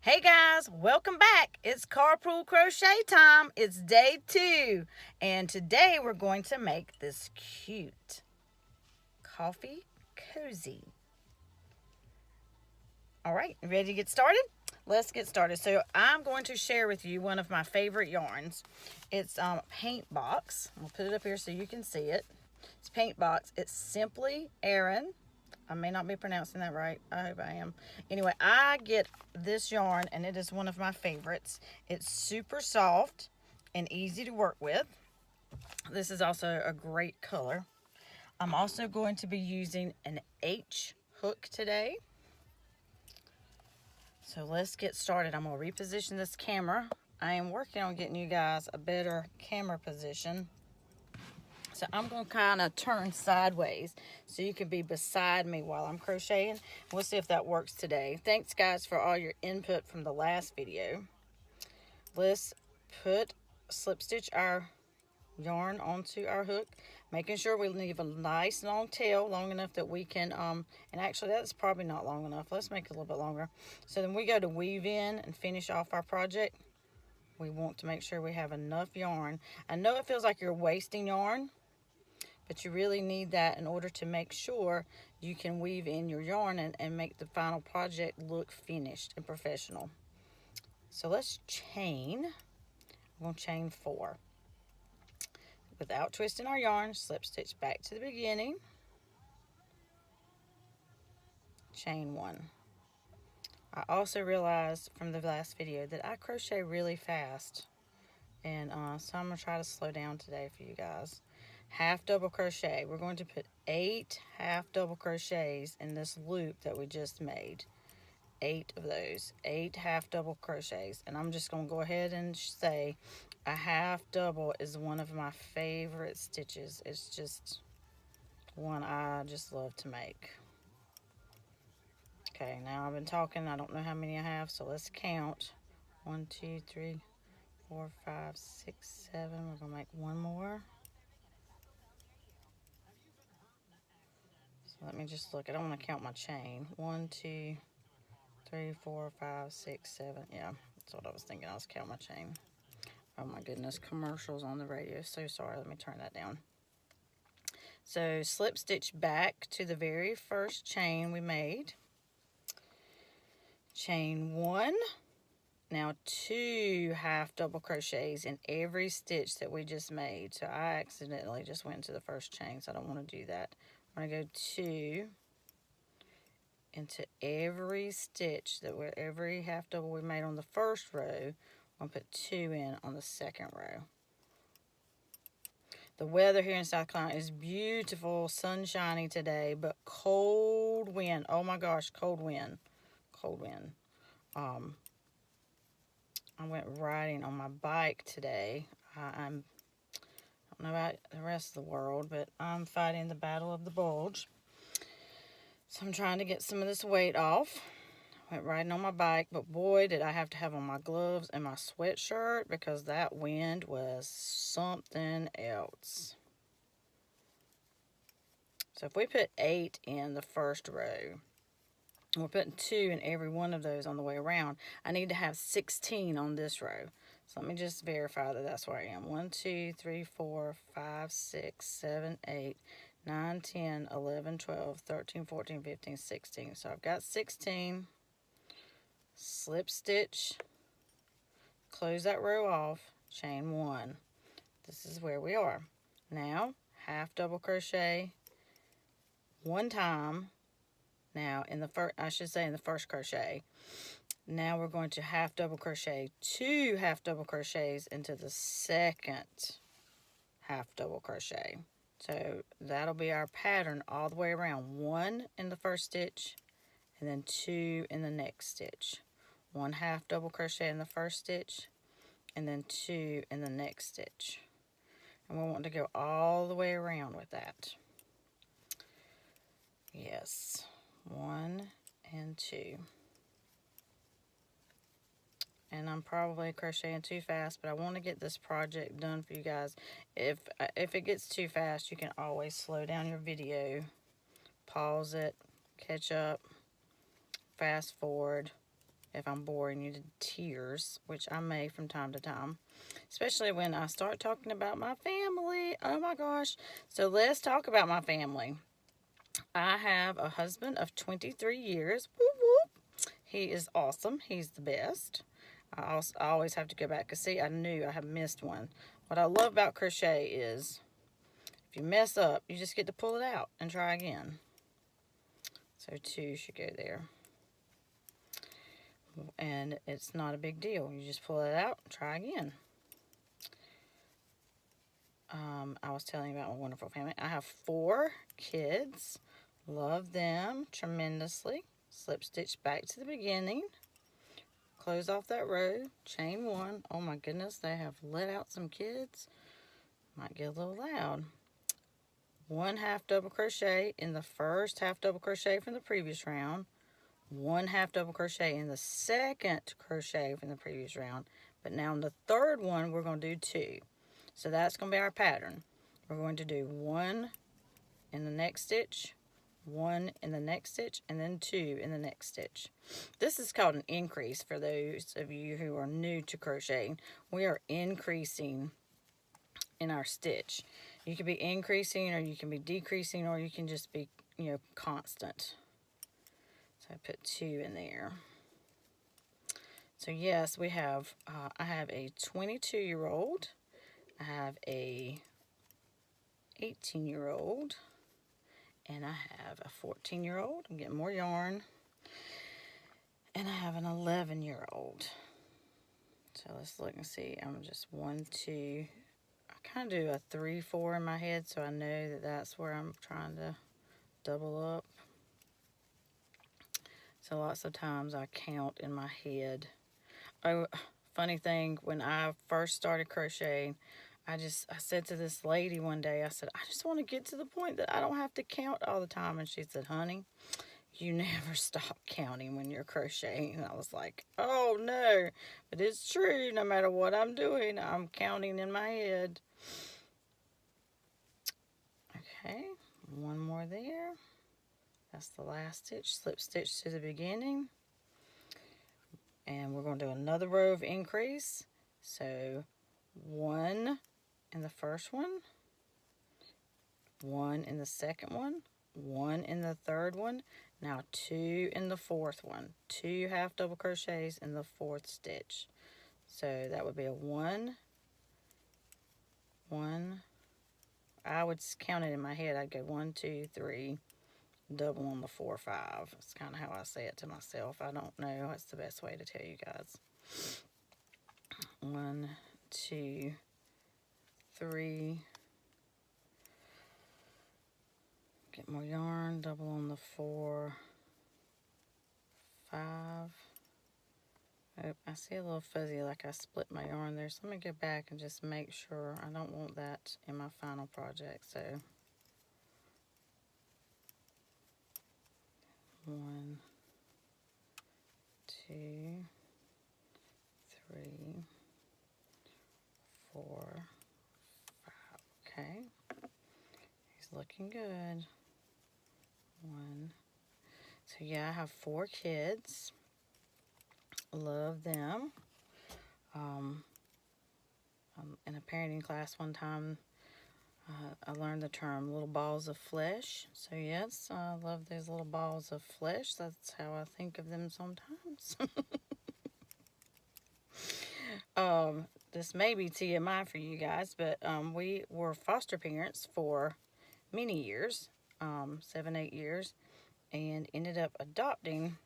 Hey guys, welcome back. It's Carpool Crochet time. It's day 2. And today we're going to make this cute coffee cozy. All right, ready to get started? Let's get started. So I'm going to share with you one of my favorite yarns. It's Paint Box. I'll put it up here so you can see it. It's Paint Box. It's Simply Erin. I may not be pronouncing that right. I hope I am. Anyway, I get this yarn and it is one of my favorites. It's super soft and easy to work with. This is also a great color. I'm also going to be using an H hook today. So let's get started. I'm going to reposition this camera. I am working on getting you guys a better camera position. So I'm going to kind of turn sideways so you can be beside me while I'm crocheting. We'll see if that works today. Thanks guys for all your input from the last video. Let's slip stitch our yarn onto our hook, making sure we leave a nice long tail, long enough that we can, and actually that's probably not long enough. Let's make it a little bit longer. So then we go to weave in and finish off our project. We want to make sure we have enough yarn. I know it feels like you're wasting yarn, but you really need that in order to make sure you can weave in your yarn and make the final project look finished and professional. So let's chain. I'm going to chain 4. Without twisting our yarn, slip stitch back to the beginning. Chain 1. I also realized from the last video that I crochet really fast. And so I'm going to try to slow down today for you guys. Half double crochet. We're going to put 8 half double crochets in this loop that we just made. 8 of those. 8 half double crochets. And I'm just going to go ahead and say a half double is one of my favorite stitches. It's just one I just love to make. Okay, now I've been talking. I don't know how many I have, so let's count. 1, 2, 3, 4, 5, 6, 7. We're going to make one more. Let me just look. I don't want to count my chain. 1, 2, 3, 4, 5, 6, 7. Yeah, that's what I was thinking. I was counting my chain. Oh my goodness, commercials on the radio. So sorry. Let me turn that down. So slip stitch back to the very first chain we made. Chain 1. Now 2 half double crochets in every stitch that we just made. So I accidentally just went to the first chain, so I don't want to do that. I'm going to go 2 into every stitch every half double we made on the first row. I'm going to put 2 in on the second row. The weather here in South Carolina is beautiful, sunshiny today, but cold wind. Oh my gosh, cold wind. Cold wind. I went riding on my bike today. I don't know about the rest of the world, but I'm fighting the battle of the bulge. So I'm trying to get some of this weight off. Went riding on my bike, but boy, did I have to have on my gloves and my sweatshirt because that wind was something else. So if we put 8 in the first row, we're putting 2 in every one of those on the way around, I need to have 16 on this row. So let me just verify that that's where I am. 1, 2, 3, 4, 5, 6, 7, 8, 9, 10, 11, 12, 13, 14, 15, 16. So I've got 16. Slip stitch, close that row off, chain 1. This is where we are. Now, half double crochet 1 time. Now, in the first crochet. Now we're going to half double crochet 2 half double crochets into the second half double crochet. So that'll be our pattern all the way around. 1 in the first stitch, and then 2 in the next stitch. 1 half double crochet in the first stitch, and then 2 in the next stitch. And we want to go all the way around with that. Yes, 1 and 2. And I'm probably crocheting too fast, but I want to get this project done for you guys. If it gets too fast, you can always slow down your video, pause it, catch up, fast forward. if I'm boring you to tears, which I may from time to time, especially when I start talking about my family. Oh my gosh. So let's talk about my family. I have a husband of 23 years. Whoop, whoop. He is awesome. He's the best. I always have to go back because, see, I knew I had missed one. What I love about crochet is if you mess up, you just get to pull it out and try again. So 2 should go there. And it's not a big deal. You just pull it out and try again. I was telling you about my wonderful family. I have 4 kids. Love them tremendously. Slip stitch back to the beginning. Close off that row. Chain 1. Oh my goodness, they have let out some kids. Might get a little loud. 1 half double crochet in the first half double crochet from the previous round. 1 half double crochet in the second crochet from the previous round. But now in the third one, we're going to do 2. So that's going to be our pattern. We're going to do 1 in the next stitch, 1 in the next stitch, and then 2 in the next stitch. This is called an increase for those of you who are new to crocheting. We are increasing in our stitch. You can be increasing, or you can be decreasing, or you can just be, constant. So I put 2 in there. So yes, we have, I have a 22-year-old. I have a 18-year-old. And I have a 14-year-old. I'm getting more yarn. And I have an 11-year-old. So let's look and see. I'm just 1, 2. I kind of do a 3, 4 in my head, so I know that that's where I'm trying to double up. So lots of times I count in my head. Oh, funny thing, when I first started crocheting, I said to this lady one day, I said, I just want to get to the point that I don't have to count all the time. And she said, honey, you never stop counting when you're crocheting. And I was like, oh no, but it's true. No matter what I'm doing, I'm counting in my head. Okay, 1 more there. That's the last stitch. Slip stitch to the beginning. And we're going to do another row of increase. So 1 in the first one, 1 in the second one, 1 in the third one, now 2 in the fourth one, 2 half double crochets in the 4th stitch. So that would be a 1, 1. I would count it in my head. I'd go 1, 2, 3, double on the 4, 5. That's kind of how I say it to myself. I don't know. That's the best way to tell you guys. 1, 2, 3. Get more yarn. Double on the 4, 5. Oh, I see a little fuzzy, like I split my yarn there. So let me go back and just make sure. I don't want that in my final project. So 1, 2, 3, 4, 5. Okay. He's looking good. 1. So yeah, I have 4 kids. Love them. In a parenting class one time, I learned the term little balls of flesh. So yes, I love those little balls of flesh. That's how I think of them sometimes. This may be TMI for you guys, but we were foster parents for many years, 7, 8 years, and ended up adopting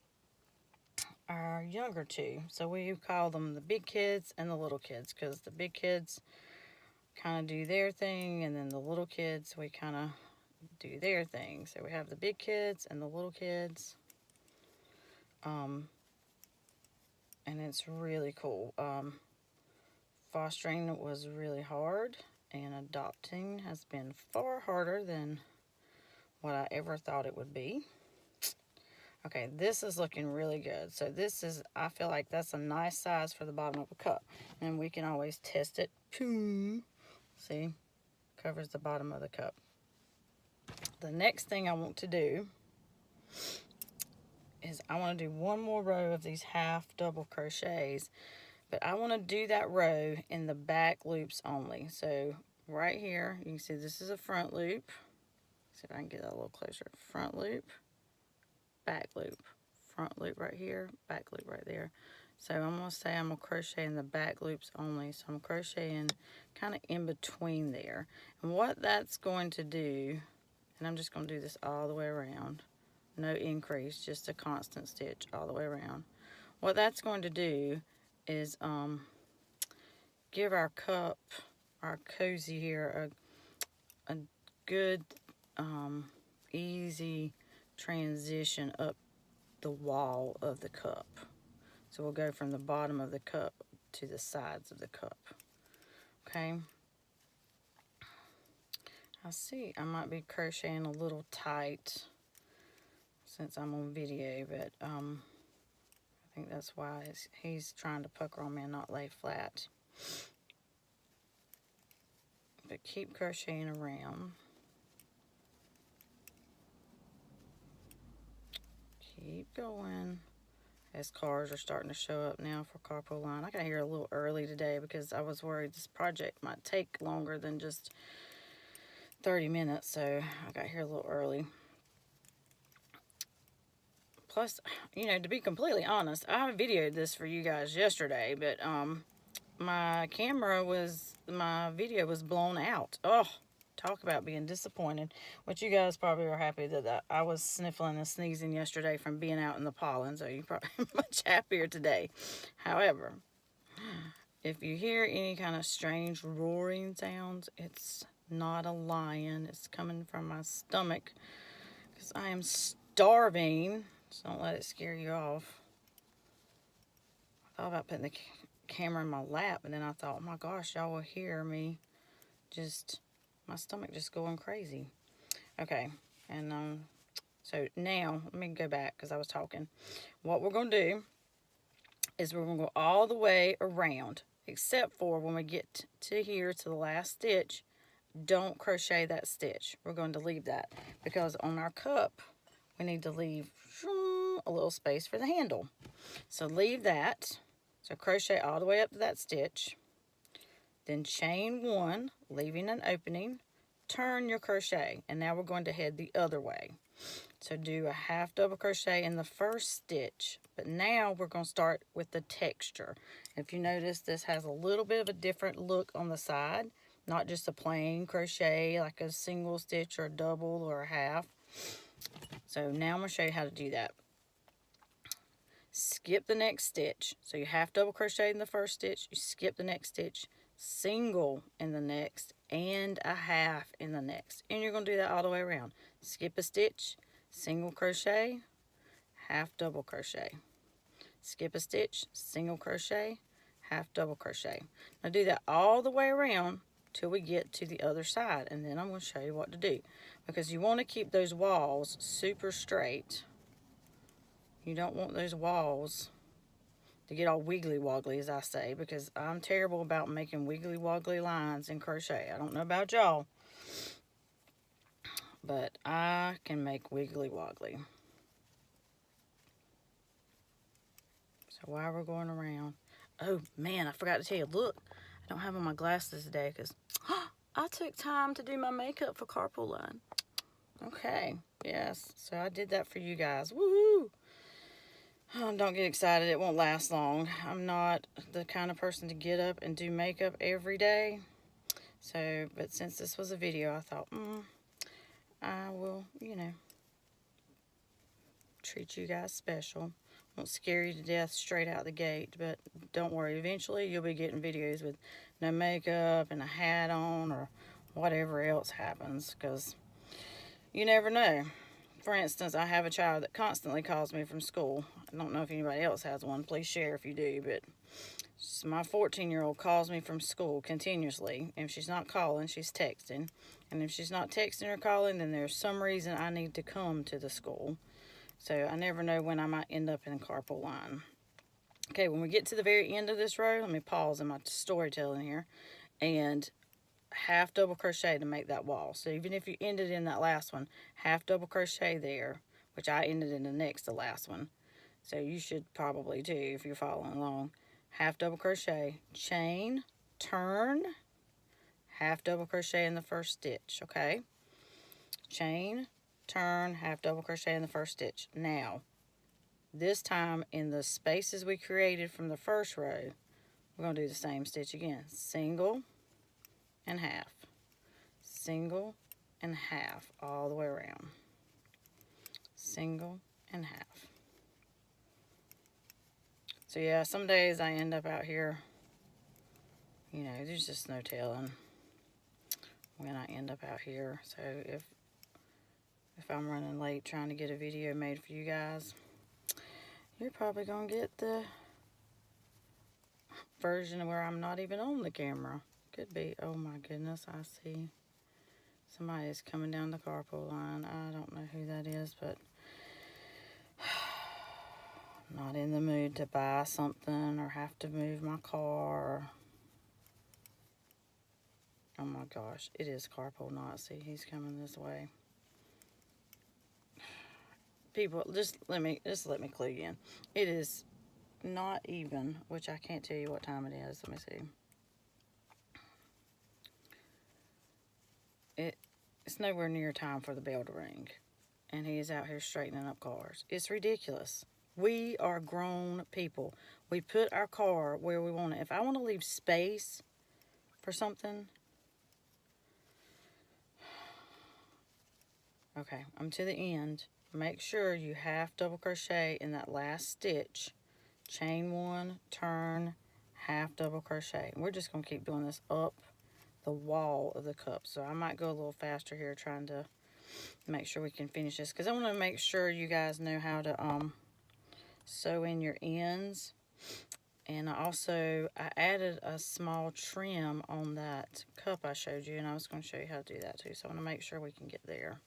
our younger 2. So we call them the big kids and the little kids, because the big kids kind of do their thing, and then the little kids, we kind of do their thing. So we have the big kids and the little kids. And it's really cool. Fostering was really hard, and adopting has been far harder than what I ever thought it would be. Okay, this is looking really good. So this is, I feel like that's a nice size for the bottom of a cup. And we can always test it. Boom. See, covers the bottom of the cup. The next thing I want to do is I want to do one more row of these half double crochets, but I want to do that row in the back loops only. So right here, you can see this is a front loop. See if I can get that a little closer. Front loop, back loop, front loop right here, back loop right there. So I'm going to say I'm going to crochet in the back loops only. So I'm crocheting kind of in between there. And what that's going to do, and I'm just going to do this all the way around. No increase, just a constant stitch all the way around. What that's going to do is give our cup, our cozy here, a good, easy transition up the wall of the cup. So we'll go from the bottom of the cup to the sides of the cup. Okay. I see I might be crocheting a little tight since I'm on video, but I think that's why he's trying to pucker on me and not lay flat. But keep crocheting around. Keep going. As cars are starting to show up now for Carpool Line. I got here a little early today because I was worried this project might take longer than just 30 minutes, so I got here a little early. Plus, you know, to be completely honest, I videoed this for you guys yesterday, but my video was blown out. Oh, talk about being disappointed. Which you guys probably are happy that I was sniffling and sneezing yesterday from being out in the pollen, so you're probably much happier today. However, if you hear any kind of strange roaring sounds, it's not a lion. It's coming from my stomach because I am starving. So don't let it scare you off. I thought about putting the camera in my lap, and then I thought, oh my gosh, y'all will hear me just, my stomach just going crazy. Okay, and so now, let me go back because I was talking. What we're going to do is we're going to go all the way around, except for when we get to here, to the last stitch, don't crochet that stitch. We're going to leave that because on our cup, we need to leave a little space for the handle. So leave that. So crochet all the way up to that stitch. Then chain one, leaving an opening. Turn your crochet. And now we're going to head the other way. So do a half double crochet in the first stitch. But now we're going to start with the texture. If you notice, this has a little bit of a different look on the side. Not just a plain crochet like a single stitch or a double or a half. So now I'm going to show you how to do that. Skip the next stitch. So you half double crochet in the first stitch, you skip the next stitch, single in the next, and a half in the next. And you're going to do that all the way around. Skip a stitch, single crochet, half double crochet. Skip a stitch, single crochet, half double crochet. Now do that all the way around till we get to the other side, and then I'm going to show you what to do. Because you want to keep those walls super straight. You don't want those walls to get all wiggly woggly, as I say, because I'm terrible about making wiggly woggly lines in crochet. I don't know about y'all, but I can make wiggly woggly. So while we're going around, oh man, I forgot to tell you, look, I don't have on my glasses today because I took time to do my makeup for Carpool Line. Okay, yes, so I did that for you guys. Woo! Don't get excited, it won't last long. I'm not the kind of person to get up and do makeup every day. So, but since this was a video, I thought, I will, you know, treat you guys special. Won't scare you to death straight out the gate, but don't worry, eventually you'll be getting videos with no makeup and a hat on or whatever else happens, because you never know. For instance, I have a child that constantly calls me from school. I don't know if anybody else has one. Please share if you do, but my 14-year-old calls me from school continuously. If she's not calling, she's texting. And if she's not texting or calling, then there's some reason I need to come to the school. So I never know when I might end up in Carpool Line. Okay, when we get to the very end of this row, let me pause in my storytelling here. And half double crochet to make that wall. So even if you ended in that last one, half double crochet there. which I ended in the next to last one. So you should probably too if you're following along. Half double crochet, chain, turn, half double crochet in the first stitch, okay? Chain, turn, half double crochet in the first stitch. Now, this time in the spaces we created from the first row, we're going to do the same stitch again. Single and half, single and half all the way around, single and half. So yeah, some days I end up out here, you know, there's just no telling when I end up out here. So if I'm running late trying to get a video made for you guys, you're probably gonna get the version where I'm not even on the camera. Could be. Oh my goodness, I see somebody is coming down the carpool line. I don't know who that is, but I'm not in the mood to buy something or have to move my car. Oh my gosh, it is Carpool Nazi. He's coming this way. People, just let me clue you in. It is not even, which I can't tell you what time it is. Let me see. It's nowhere near time for the bell to ring, and he is out here straightening up cars. It's ridiculous. We are grown people. We put our car where we want it. If I want to leave space for something, okay, I'm to the end. Make sure you half double crochet in that last stitch. Chain one, turn, half double crochet. And we're just going to keep doing this up the wall of the cup. So I might go a little faster here trying to make sure we can finish this, because I want to make sure you guys know how to sew in your ends. And I added a small trim on that cup I showed you, and I was going to show you how to do that too. So I want to make sure we can get there.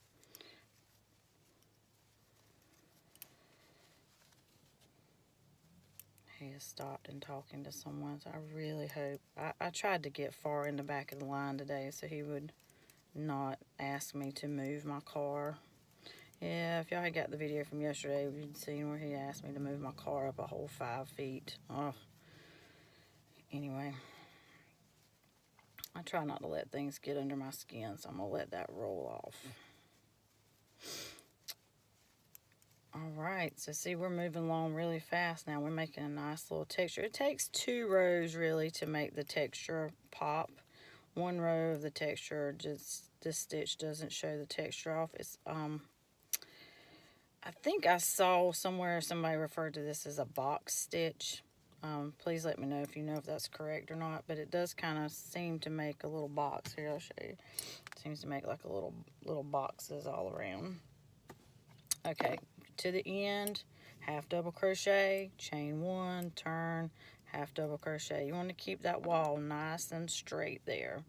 He has stopped and talking to someone, so I really hope. I tried to get far in the back of the line today so he would not ask me to move my car. Yeah, if y'all had got the video from yesterday, you'd seen where he asked me to move my car up a whole 5 feet. Oh. Anyway, I try not to let things get under my skin, so I'm going to let that roll off. Alright, so see, we're moving along really fast now. We're making a nice little texture. It takes 2 rows really to make the texture pop. 1 row of the texture, just this stitch doesn't show the texture off. It's I think I saw somewhere somebody referred to this as a box stitch. Please let me know if you know if that's correct or not, but it does kind of seem to make a little box. Here, I'll show you. It seems to make like a little boxes all around. Okay, to the end, half double crochet, chain 1, turn, half double crochet. You want to keep that wall nice and straight there.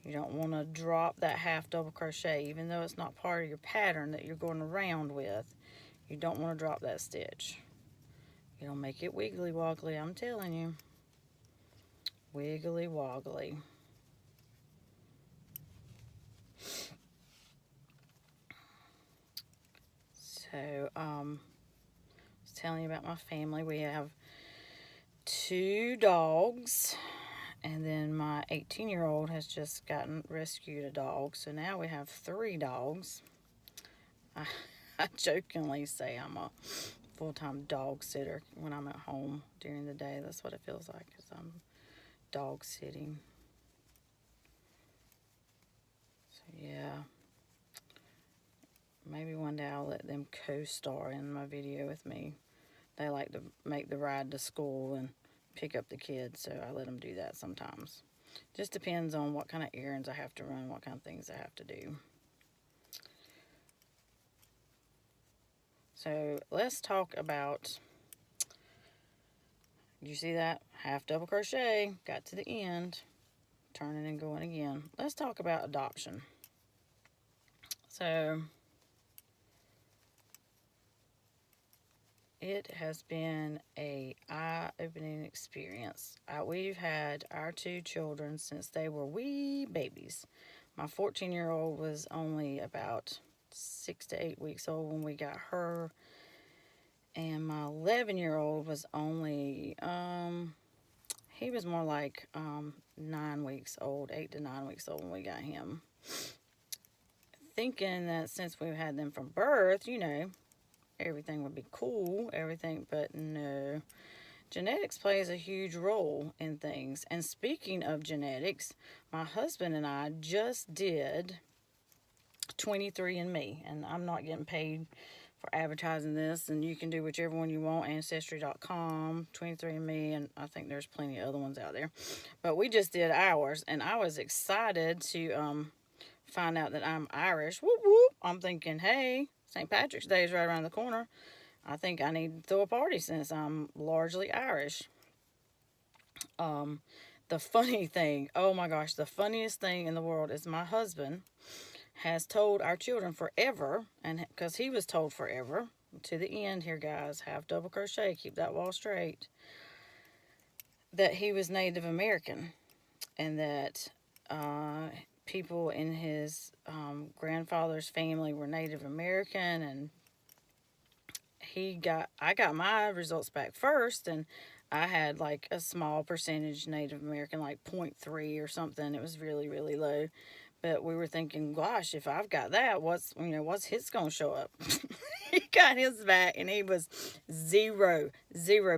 You don't want to drop that half double crochet, even though it's not part of your pattern that you're going around with. You don't want to drop that stitch. It'll make it wiggly woggly, I'm telling you. Wiggly woggly. So, I was telling you about my family. We have 2 dogs, and then my 18-year-old has just rescued a dog. So now we have 3 dogs. I jokingly say I'm a full-time dog sitter when I'm at home during the day. That's what it feels like, because I'm dog sitting. So yeah, maybe one day I'll let them co-star in my video with me. They like to make the ride to school and pick up the kids, so I let them do that sometimes. Just depends on what kind of errands I have to run, what kind of things I have to do. So let's talk about, you see that? Half double crochet, got to the end, turning and going again. Let's talk about adoption. So it has been a eye-opening experience. We've had our 2 children since they were wee babies. My 14-year-old was only about 6 to 8 weeks old when we got her. And my 11-year-old was only, he was more like 9 weeks old, 8 to 9 weeks old when we got him. Thinking that since we've had them from birth, you know, everything would be cool, everything, but no. Genetics plays a huge role in things. And speaking of genetics, my husband and I just did 23andMe, and I'm not getting paid for advertising this, and you can do whichever one you want, Ancestry.com, 23andMe, and I think there's plenty of other ones out there. But we just did ours, and I was excited to find out that I'm Irish. Whoop, whoop. I'm thinking, hey, St. Patrick's Day is right around the corner. I think I need to throw a party since I'm largely Irish. The funny thing, oh my gosh, the funniest thing in the world is my husband has told our children forever, and because he was told forever, to the end here, guys, have double crochet, keep that wall straight, that he was Native American, and that people in his grandfather's family were Native American, and I got my results back first, and I had like a small percentage Native American, like 0.3 or something. It was really, really low. But we were thinking, gosh, if I've got that, what's his gonna show up? He got his back, and he was zero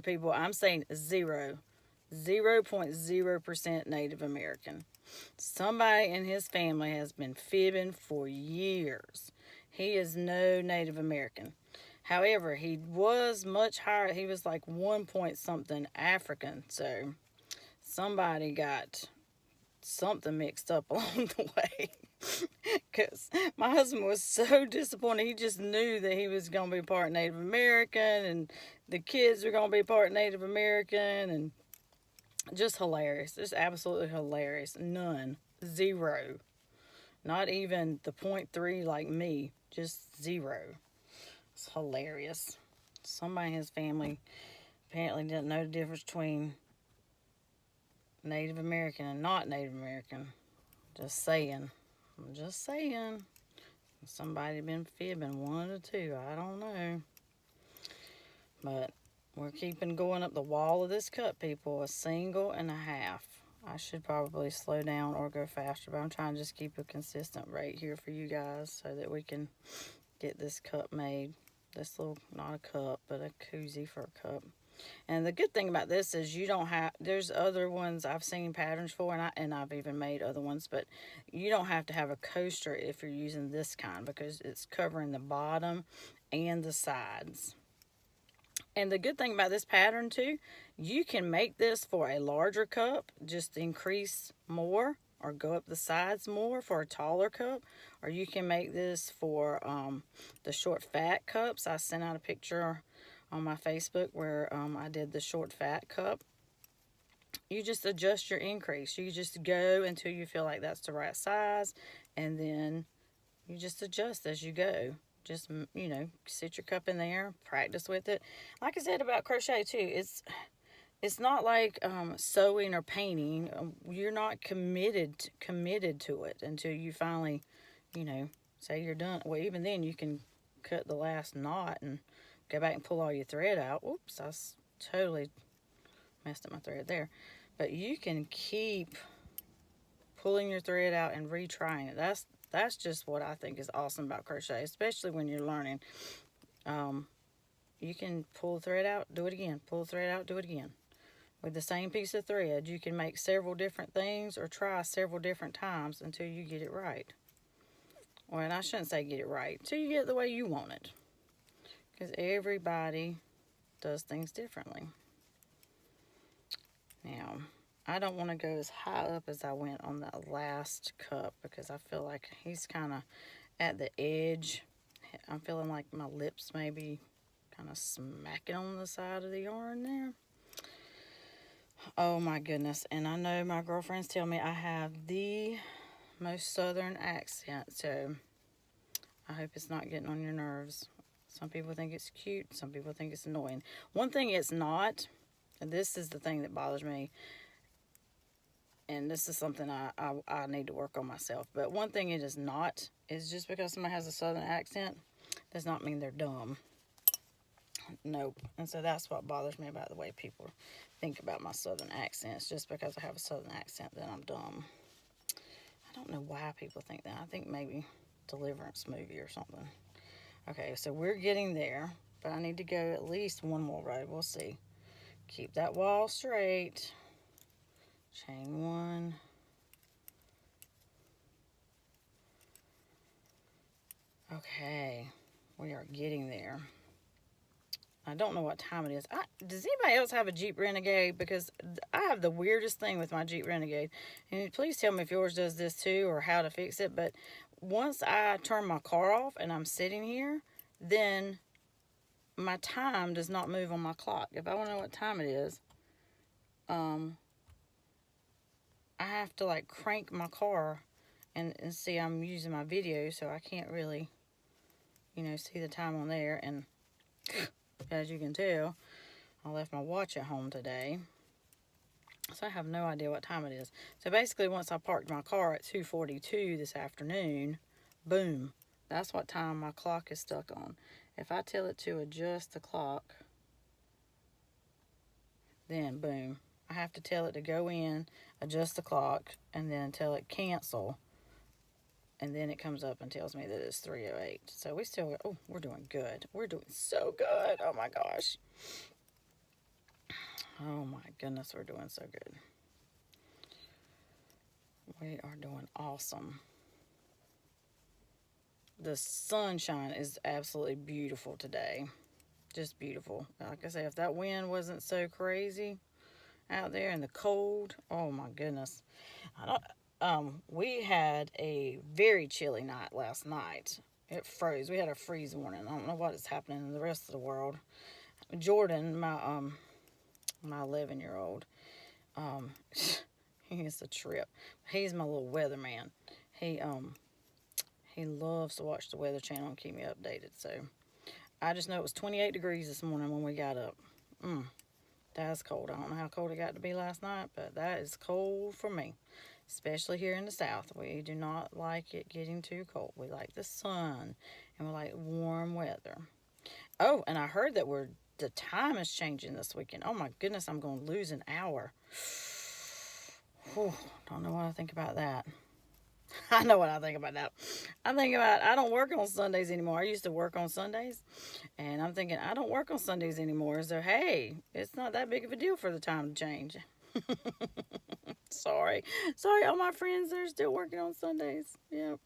people. I'm saying zero. 0.0% Native American. Somebody in his family has been fibbing for years. He is no Native American. However, he was much higher. He was like 1 point something African. So somebody got something mixed up along the way. Because my husband was so disappointed. He just knew that he was going to be part Native American, and the kids were going to be part Native American, and just hilarious. Just absolutely hilarious. None. Zero. Not even the 0.3 like me. Just zero. It's hilarious. Somebody in his family apparently didn't know the difference between Native American and not Native American. Just saying. I'm just saying. Somebody been fibbing, one or two. I don't know. But we're keeping going up the wall of this cup, people. 1.5 singles. I should probably slow down or go faster, but I'm trying to just keep a consistent rate here for you guys so that we can get this cup made. This little, not a cup, but a koozie for a cup. And the good thing about this is you don't have, there's other ones I've seen patterns for, and I've even made other ones, but you don't have to have a coaster if you're using this kind, because it's covering the bottom and the sides. And the good thing about this pattern too, you can make this for a larger cup, just increase more, or go up the sides more for a taller cup, or you can make this for the short fat cups. I sent out a picture on my Facebook where I did the short fat cup. You just adjust your increase. You just go until you feel like that's the right size, and then you just adjust as you go. Just, you know, sit your cup in there, practice with it. Like I said about crochet too, it's not like sewing or painting. You're not committed to it until you finally, you know, say you're done. Well, even then you can cut the last knot and go back and pull all your thread out. Whoops, I totally messed up my thread there. But you can keep pulling your thread out and retrying it. That's just what I think is awesome about crochet, especially when you're learning. You can pull the thread out, do it again. Pull the thread out, do it again. With the same piece of thread, you can make several different things or try several different times until you get it right. Well, and I shouldn't say get it right, until you get it the way you want it. Because everybody does things differently. Now, I don't want to go as high up as I went on that last cup, because I feel like he's kind of at the edge. I'm feeling like my lips maybe kind of smacking on the side of the yarn there. Oh my goodness. And I know my girlfriends tell me I have the most southern accent, so I hope it's not getting on your nerves. Some people think it's cute, some people think it's annoying. One thing it's not, and this is the thing that bothers me, And this is something I need to work on myself. But one thing it is not is just because somebody has a southern accent does not mean they're dumb. Nope. And so that's what bothers me about the way people think about my southern accents. Just because I have a southern accent, then I'm dumb. I don't know why people think that. I think maybe Deliverance movie or something. Okay, so we're getting there, but I need to go at least one more row. We'll see. Keep that wall straight. Chain one. Okay, we are getting there. I don't know what time it is. Does anybody else have a Jeep Renegade? Because I have the weirdest thing with my Jeep Renegade. And please tell me if yours does this too or how to fix it. But once I turn my car off and I'm sitting here, then my time does not move on my clock. If I want to know what time it is, I have to like crank my car and see I'm using my video, so I can't really, see the time on there. And as you can tell, I left my watch at home today, so I have no idea what time it is. So basically, once I parked my car at 2:42 this afternoon, boom, that's what time my clock is stuck on. If I tell it to adjust the clock, then boom, I have to tell it to go in, adjust the clock, and then tell it cancel. And then it comes up and tells me that it's 3:08. So we still, we're doing good. We're doing so good. Oh my gosh. Oh my goodness, we're doing so good. We are doing awesome. The sunshine is absolutely beautiful today. Just beautiful. Like I say, if that wind wasn't so crazy out there in the cold, oh my goodness. We had a very chilly night last night. It froze. We had a freeze warning. I don't know what is happening in the rest of the world. Jordan, my 11-year-old, he is a trip. He's my little weatherman. He loves to watch the Weather Channel and keep me updated. So I just know it was 28 degrees this morning when we got up. That's cold. I don't know how cold it got to be last night, but that is cold for me. Especially here in the South. We do not like it getting too cold. We like the sun, and we like warm weather. Oh, and I heard that the time is changing this weekend. Oh my goodness, I'm going to lose an hour. Whew, don't know what I think about that. I know what I think about that. I don't work on Sundays anymore. I used to work on Sundays, and I'm thinking I don't work on Sundays anymore. So hey, it's not that big of a deal for the time to change. Sorry, all my friends that are still working on Sundays. Yep.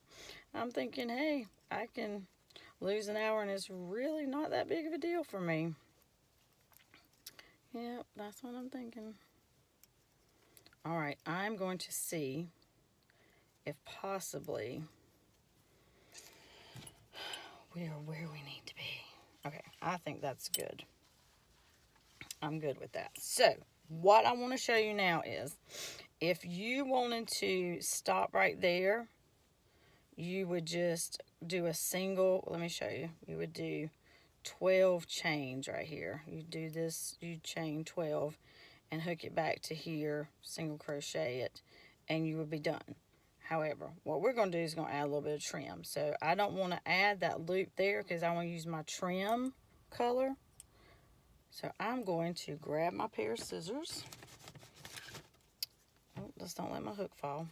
I'm thinking, hey, I can lose an hour and it's really not that big of a deal for me. Yep, that's what I'm thinking. All right, I'm going to see if possibly we are where we need to be. Okay, I think that's good. I'm good with that. So, what I want to show you now is, if you wanted to stop right there, you would just do a single, let me show you. You would do 12 chains right here. You do this, you chain 12 and hook it back to here, single crochet it, and you would be done. However, what we're going to do is going to add a little bit of trim. So I don't want to add that loop there because I want to use my trim color. So I'm going to grab my pair of scissors. Oh, just don't let my hook fall.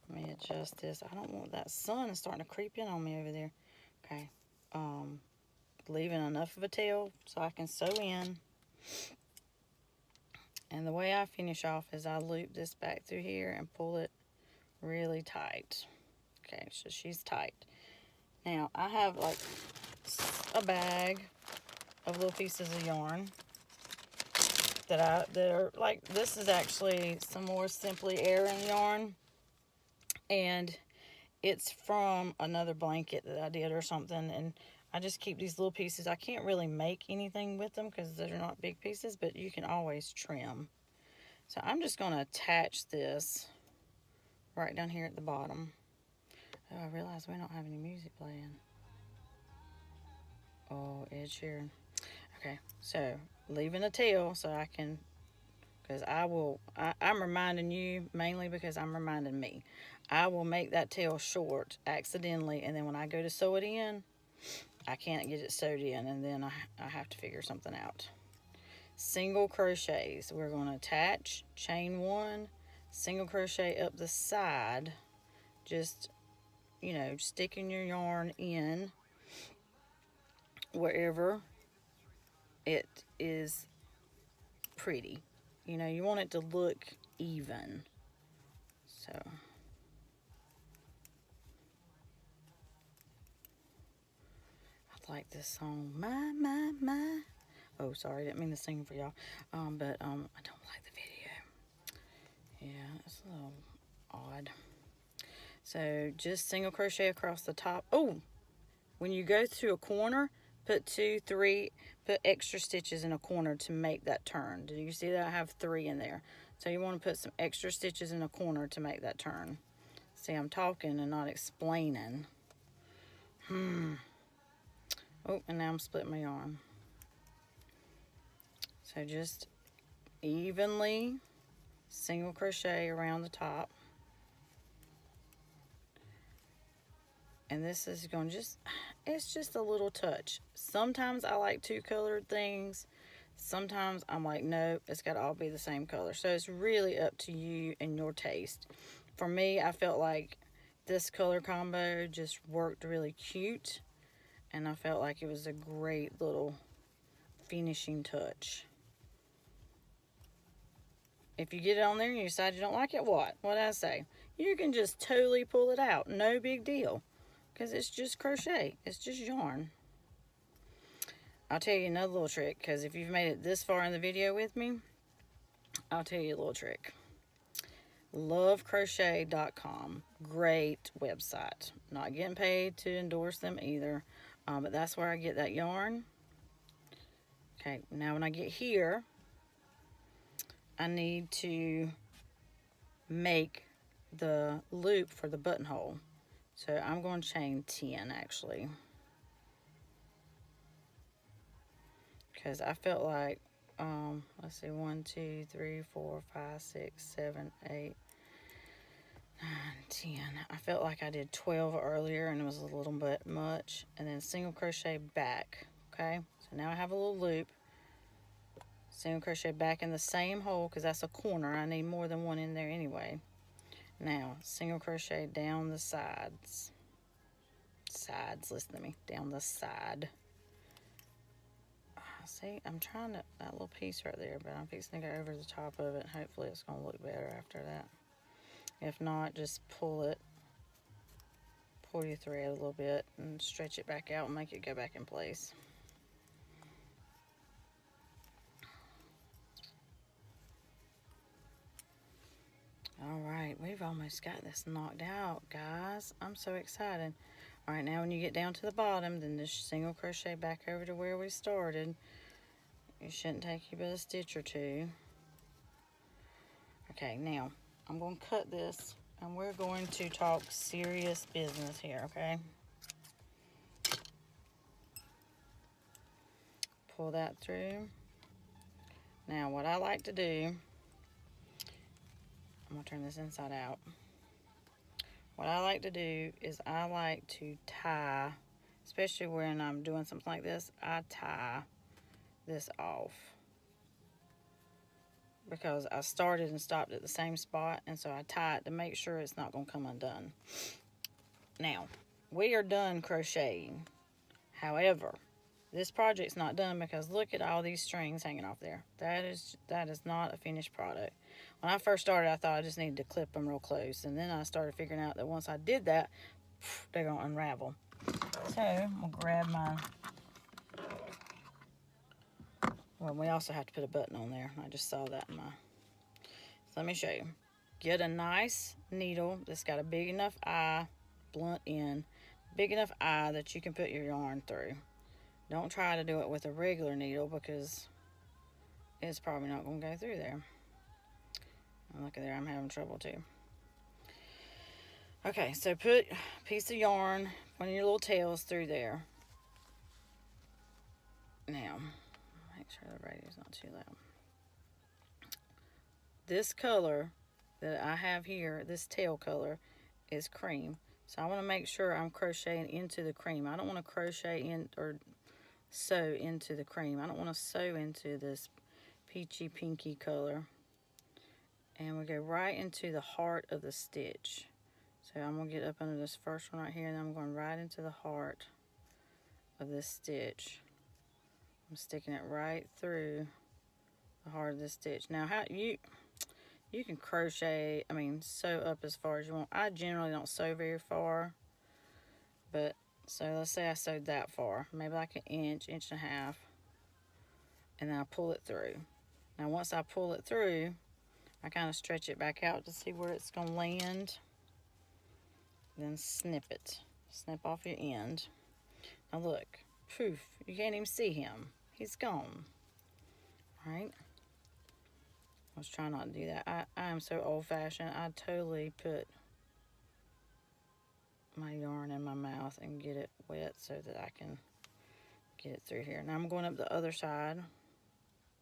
Let me adjust this. I don't want that sun starting to creep in on me over there. Okay. Leaving enough of a tail so I can sew in. And the way I finish off is I loop this back through here and pull it really tight. Okay, so she's tight. Now, I have like a bag of little pieces of yarn that are like, this is actually some more Simply Aran yarn, and it's from another blanket that I did or something, and I just keep these little pieces. I can't really make anything with them because they're not big pieces, but you can always trim. So I'm just going to attach this right down here at the bottom. Oh, I realize we don't have any music playing. Oh, Ed Sheeran. Okay, so leaving a tail so I can because I'm reminding you mainly because I'm reminding me. I will make that tail short accidentally, and then when I go to sew it in, I can't get it sewed in, and then I have to figure something out. Single crochets. We're going to attach, chain 1, single crochet up the side, just, sticking your yarn in wherever it is pretty. You want it to look even. So I like this song, my. Oh, sorry, I didn't mean to sing for y'all. But I don't like the video. Yeah, it's a little odd. So just single crochet across the top. Oh, when you go through a corner, put 2, 3, put extra stitches in a corner to make that turn. Do you see that? I have 3 in there. So you want to put some extra stitches in a corner to make that turn. See, I'm talking and not explaining. Oh, and now I'm splitting my yarn. So just evenly single crochet around the top. And this is going to it's just a little touch. Sometimes I like 2 colored things. Sometimes I'm like, no, it's got to all be the same color. So it's really up to you and your taste. For me, I felt like this color combo just worked really cute. And I felt like it was a great little finishing touch. If you get it on there and you decide you don't like it, what did I say? You can just totally pull it out. No big deal. Because it's just crochet. It's just yarn. I'll tell you another little trick. Because if you've made it this far in the video with me, I'll tell you a little trick. Lovecrochet.com. Great website. Not getting paid to endorse them either. But that's where I get that yarn. Okay, now when I get here, I need to make the loop for the buttonhole. So I'm going to chain 10 actually. Because I felt like, let's see, 1, 2, 3, 4, 5, 6, 7, 8, 9, 10. I felt like I did 12 earlier and it was a little bit much. And then single crochet back. Okay, so now I have a little loop. Single crochet back in the same hole because that's a corner. I need more than one in there anyway. Now, single crochet down the sides. Listen to me. Down the side. See, I'm trying to, that little piece right there, but I'm fixing to go over the top of it. Hopefully it's going to look better after that. If not, just pull your thread a little bit and stretch it back out and make it go back in place. All right, we've almost got this knocked out, guys. I'm so excited. All right, now when you get down to the bottom, then just single crochet back over to where we started. It shouldn't take you but a stitch or 2. Okay, now I'm going to cut this, and we're going to talk serious business here, okay? Pull that through. Now, what I like to do, I'm going to turn this inside out. What I like to do is I like to tie, especially when I'm doing something like this, I tie this off. Because I started and stopped at the same spot, and so I tie it to make sure it's not going to come undone. Now, we are done crocheting. However, this project's not done because look at all these strings hanging off there. That is not a finished product. When I first started, I thought I just needed to clip them real close, and then I started figuring out that once I did that, they're going to unravel. So, I'm going to grab my... Well, we also have to put a button on there. I just saw that in my... So let me show you. Get a nice needle that's got a big enough eye, blunt end, big enough eye that you can put your yarn through. Don't try to do it with a regular needle because it's probably not going to go through there. And look at there, I'm having trouble too. Okay, so put a piece of yarn, one of your little tails through there. Now, make sure the radio's not too loud. this color that I have here, this tail color, is cream. So I want to make sure I'm crocheting into the cream. I don't want to crochet in or sew into the cream. I don't want to sew into this peachy pinky color. And we go right into the heart of the stitch. So I'm going to get up under this first one right here, and I'm going right into the heart of this stitch. I'm sticking it right through the heart of this stitch. Now, how you can crochet, sew up as far as you want. I generally don't sew very far, but so let's say I sewed that far, maybe like an inch, inch and a half, and then I pull it through. Now, once I pull it through, I kind of stretch it back out to see where it's going to land. Then snip it. Snip off your end. Now look, poof, you can't even see him. He's gone. Right? Let's try not to do that. I am so old-fashioned. I totally put my yarn in my mouth and get it wet so that I can get it through here. Now I'm going up the other side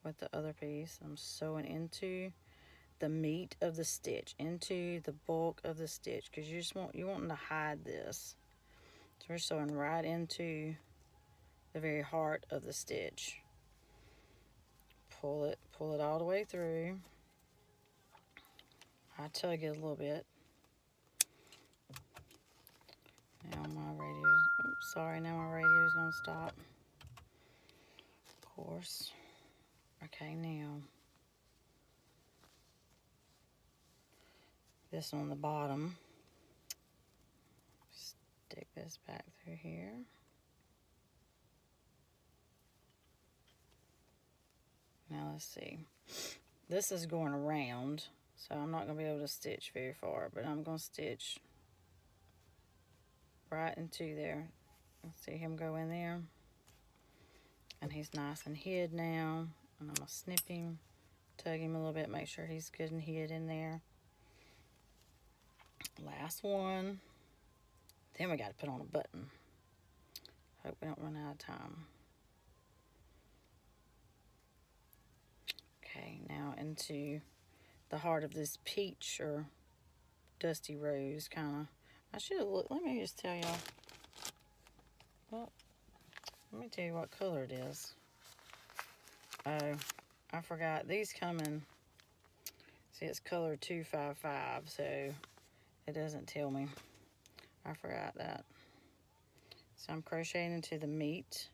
with the other piece. I'm sewing into the meat of the stitch, into the bulk of the stitch, because you're wanting to hide this. So we're sewing right into the very heart of the stitch. Pull it all the way through. I tug it a little bit. Now my radio's gonna stop. Of course. Okay, now this on the bottom. Stick this back through here. Now let's see. This is going around, so I'm not going to be able to stitch very far, but I'm going to stitch right into there. Let's see him go in there. And he's nice and hid now. And I'm going to snip him, tug him a little bit, make sure he's good and hid in there. Last one. Then we got to put on a button. Hope we don't run out of time. Okay, now into the heart of this peach or dusty rose kind of. I should have looked. Let me just tell y'all. Well, let me tell you what color it is. Oh, I forgot. These come in. See, it's color 255, so it doesn't tell me. I forgot that. So I'm crocheting into the meat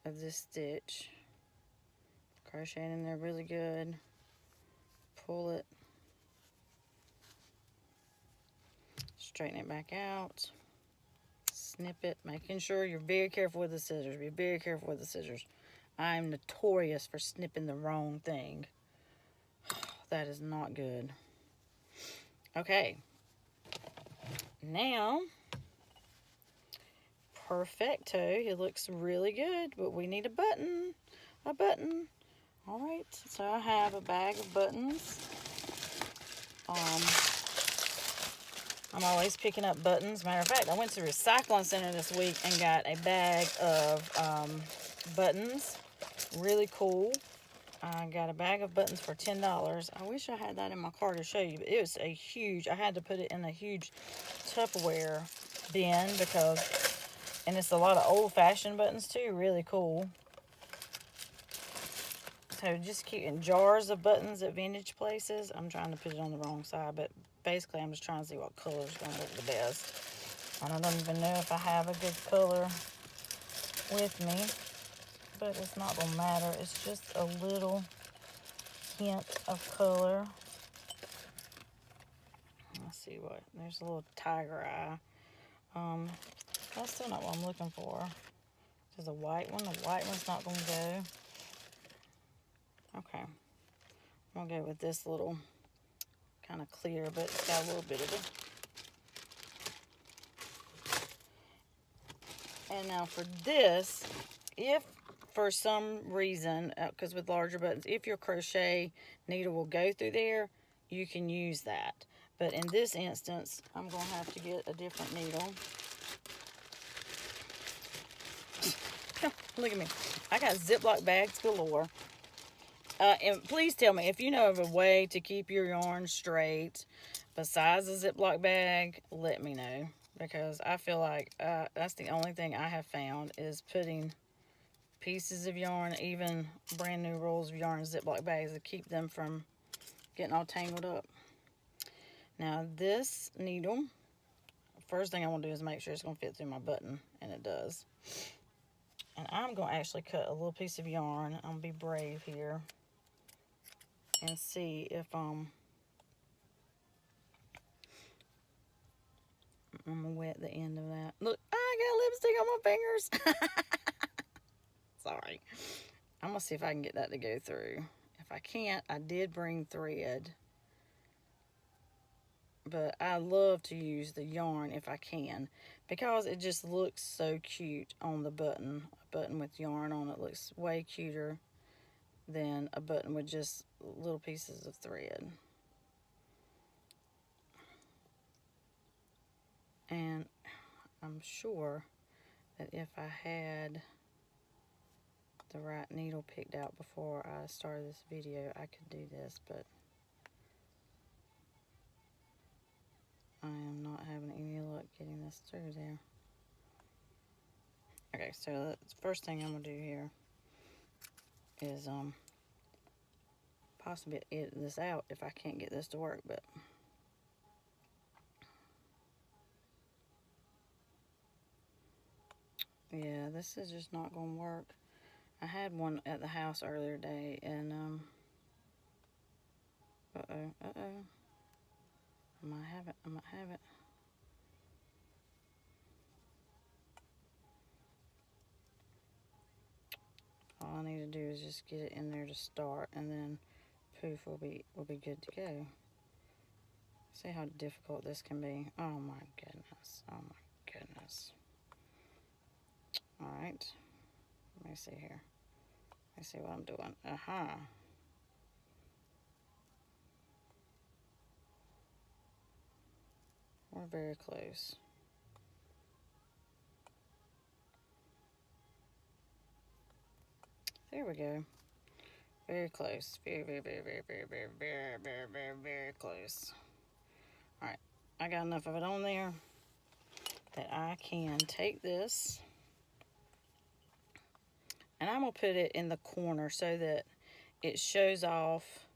of this stitch. Crocheting in there really good. Pull it. Straighten it back out. Snip it. Making sure you're very careful with the scissors. Be very careful with the scissors. I'm notorious for snipping the wrong thing. That is not good. Okay. Now, perfecto. It looks really good, but we need a button. A button. All right. So I have a bag of buttons. I'm always picking up buttons. Matter of fact, I went to the recycling center this week and got a bag of buttons. Really cool. I got a bag of buttons for $10. I wish I had that in my car to show you, but it was a huge, I had to put it in a huge Tupperware bin and it's a lot of old-fashioned buttons too, really cool. So just keep in jars of buttons at vintage places. I'm trying to put it on the wrong side, but basically I'm just trying to see what color is going to look the best. I don't even know if I have a good color with me, but it's not going to matter. It's just a little hint of color. Let's see what, there's a little tiger eye. That's still not what I'm looking for. There's a white one. The white one's not going to go. Okay. I'm going to go with this little kind of clear, but it's got a little bit of it. And now for this, if for some reason, because with larger buttons, if your crochet needle will go through there, you can use that. But in this instance, I'm going to have to get a different needle. Look at me. I got Ziploc bags galore. And please tell me if you know of a way to keep your yarn straight besides a Ziploc bag. Let me know, because I feel like that's the only thing I have found is putting pieces of yarn, even brand new rolls of yarn, in Ziploc bags to keep them from getting all tangled up. Now this needle, first thing I want to do is make sure it's going to fit through my button, and it does. And I'm going to actually cut a little piece of yarn. I'm going to be brave here and see if I'm going to wet the end of that. Look, I got lipstick on my fingers. Sorry. I'm going to see if I can get that to go through. If I can't, I did bring thread. But I love to use the yarn if I can, because it just looks so cute on the button. A button with yarn on it looks way cuter than a button with just little pieces of thread. And I'm sure that if I had the right needle picked out before I started this video, I could do this, but I am not having any luck getting this through there. Okay, so the first thing I'm going to do here is possibly edit this out if I can't get this to work, but yeah, this is just not going to work. I had one at the house earlier today, and I might have it. All I need to do is just get it in there to start, and then poof, will be good to go. See how difficult this can be. Oh my goodness. Oh my goodness. Alright. Let me see here. Let me see what I'm doing. We're very close. There we go. Very close. Very close. Alright. I got enough of it on there that I can take this, and I'm going to put it in the corner so that it shows off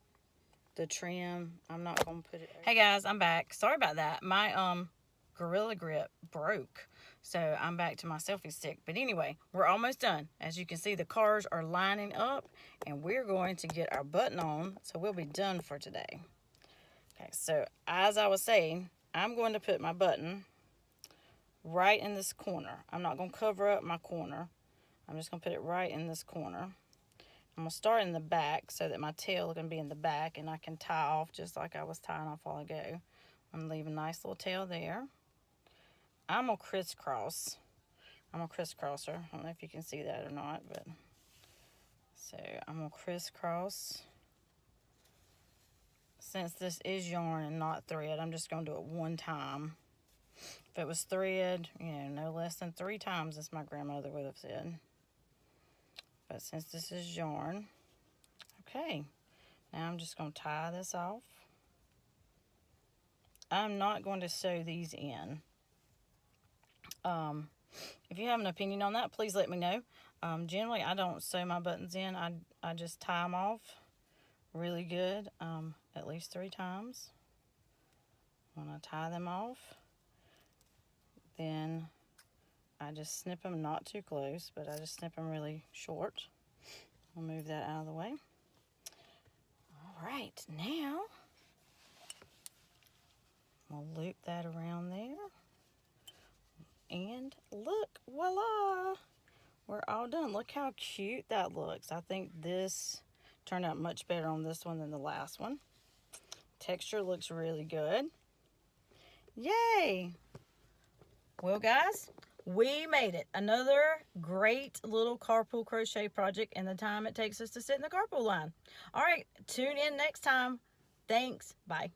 the trim. I'm not going to put it... Hey guys, I'm back. Sorry about that. My Gorilla Grip broke, so I'm back to my selfie stick. But anyway, we're almost done. As you can see, the cars are lining up, and we're going to get our button on, so we'll be done for today. Okay, so as I was saying, I'm going to put my button right in this corner. I'm not going to cover up my corner. I'm just going to put it right in this corner. I'm going to start in the back so that my tail is going to be in the back, and I can tie off just like I was tying off a while ago. I'm going to leave a nice little tail there. I'm going to crisscross. I'm a crisscrosser. I don't know if you can see that or not, but so I'm going to crisscross. Since this is yarn and not thread, I'm just going to do it one time. If it was thread, you know, no less than 3 times, as my grandmother would have said. But since this is yarn, okay, now I'm just going to tie this off. I'm not going to sew these in. If you have an opinion on that, please let me know. Generally, I don't sew my buttons in. I just tie them off really good, at least 3 times. When I tie them off, then I just snip them, not too close, but I just snip them really short. I'll move that out of the way. All right, now we'll loop that around there. And look, voila! We're all done. Look how cute that looks. I think this turned out much better on this one than the last one. Texture looks really good. Yay! Well, guys, we made it. Another great little carpool crochet project in the time it takes us to sit in the carpool line. All right, tune in next time. Thanks. Bye.